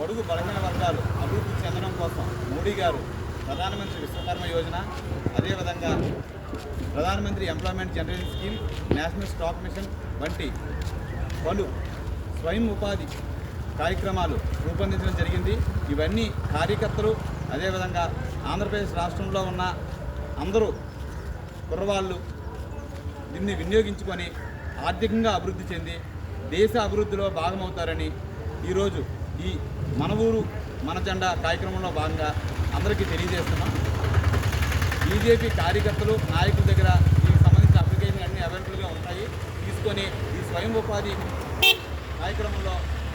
బడుగు బలహీన వర్గాలు అభివృద్ధి చెందడం కోసం మోడీ గారు ప్రధానమంత్రి విశ్వకర్మ యోజన, అదేవిధంగా Pradhan Mantri employment generation scheme, national stock mission వంటి పలు స్వయం ఉపాధి కార్యక్రమాలు రూపొందించడం జరిగింది. ఇవన్నీ కార్యకర్తలు, అదేవిధంగా ఆంధ్రప్రదేశ్ రాష్ట్రంలో ఉన్న అందరూ కుర్రవాళ్ళు దీన్ని వినియోగించుకొని ఆర్థికంగా అభివృద్ధి చెంది దేశ అభివృద్ధిలో భాగమవుతారని ఈరోజు ఈ మన ఊరు మన జెండా కార్యక్రమంలో భాగంగా అందరికీ తెలియజేస్తున్నాం. బీజేపీ కార్యకర్తలు, నాయకుల దగ్గర దీనికి సంబంధించిన అప్లికేషన్ అన్నీ అవైలబుల్గా ఉంటాయి. తీసుకొని ఈ స్వయం ఉపాధి కార్యక్రమంలో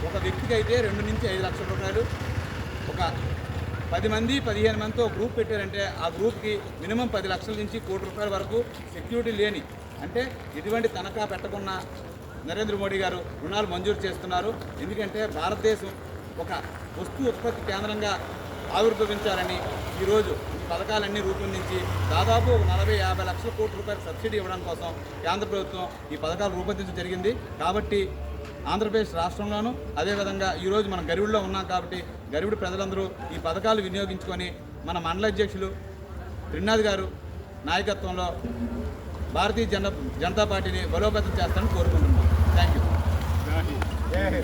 ఒక వ్యక్తికి అయితే 2 నుంచి 5 లక్షల రూపాయలు, ఒక 10 మంది 15 మందితో గ్రూప్ పెట్టారంటే ఆ గ్రూప్కి మినిమం 10 లక్షల నుంచి ₹1 కోటి వరకు సెక్యూరిటీ లేని, అంటే ఎటువంటి తనఖా పెట్టకుండా నరేంద్ర మోడీ గారు రుణాలు మంజూరు చేస్తున్నారు. ఎందుకంటే భారతదేశం ఒక వస్తు ఉత్పత్తి కేంద్రంగా ఆవిర్భవించాలని ఈరోజు ఈ పథకాలన్నీ రూపొందించి దాదాపు 40-50 లక్షల కోట్ల రూపాయల సబ్సిడీ ఇవ్వడం కోసం కేంద్ర ప్రభుత్వం ఈ పథకాలు రూపొందించడం జరిగింది. కాబట్టి ఆంధ్రప్రదేశ్ రాష్ట్రంలోనూ అదేవిధంగా ఈరోజు మనం గరివుడిలో ఉన్నాం కాబట్టి గరివుడి ప్రజలందరూ ఈ పథకాలు వినియోగించుకొని మన మండల అధ్యక్షులు త్రినాథ్ గారు నాయకత్వంలో భారతీయ జనతా పార్టీని బలోపేతం చేస్తారని కోరుకుంటున్నాం. Thank you.